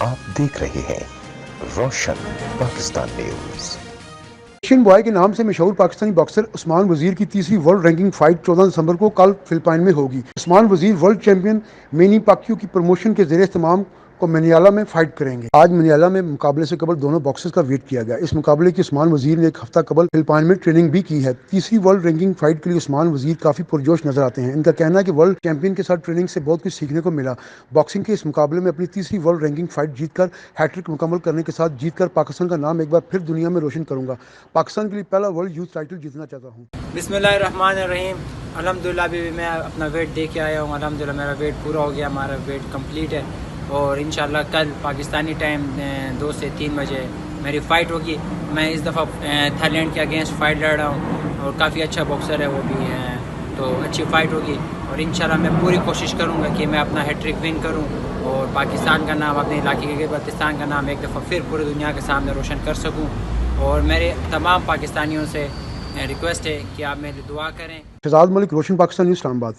आप देख रहे हैं रोशन पाकिस्तान न्यूज। एशियन बॉय के नाम से मशहूर पाकिस्तानी बॉक्सर उस्मान वजीर की तीसरी वर्ल्ड रैंकिंग फाइट 14 दिसंबर को कल फिलिपाइन में होगी। उस्मान वजीर वर्ल्ड चैंपियन मैनी पाक्यू की प्रमोशन के ज़रिए तमाम को मनियाला में फाइट करेंगे। आज मनियाला में मुकाबले से कबल दोनों बॉक्सर्स का वेट किया गया। इस मुकाबले की उस्मान वजीर ने एक हफ्ता कबल फिलिपाइन में ट्रेनिंग भी की है। तीसरी वर्ल्ड रैंकिंग फाइट के लिए उस्मान वजीर काफी पुरजोश नजर आते हैं। इनका कहना है कि वर्ल्ड चैंपियन के साथ ट्रेनिंग से बहुत कुछ सीखने को मिला। बॉक्सिंग के इस मुकाबले में अपनी तीसरी वर्ल्ड रैंकिंग फाइट जीतकर हैट्रिक मुकम्मल करने के साथ जीतकर पाकिस्तान का नाम एक बार फिर दुनिया में रोशन करूंगा। पाकिस्तान के लिए पहला वर्ल्ड यूथ टाइटल जीतना चाहता हूँ। बिस्मिल्लाहिर्रहमानिर्रहीम। अल्हम्दुलिल्लाह अभी मैं अपना वेट दे के आया हूँ। अल्हम्दुलिल्लाह मेरा वेट पूरा हो गया, हमारा वेट कंप्लीट है और इंशाल्लाह कल पाकिस्तानी टाइम 2 से 3 बजे मेरी फ़ाइट होगी। मैं इस दफ़ा थाईलैंड के अगेंस्ट फ़ाइट लड़ रहा हूँ और काफ़ी अच्छा बॉक्सर है वो भी है, तो अच्छी फ़ाइट होगी और इंशाल्लाह मैं पूरी कोशिश करूँगा कि मैं अपना हैट्रिक विन करूँ और पाकिस्तान का नाम, अपने इलाके के पाकिस्तान का नाम एक दफ़ा फिर पूरी दुनिया के सामने रोशन कर सकूँ। और मेरे तमाम पाकिस्तानियों से रिक्वेस्ट है कि आप मेरी दुआ करें। शहजाद मलिक, रोशन पाकिस्तान न्यूज़, इस्लामाबाद।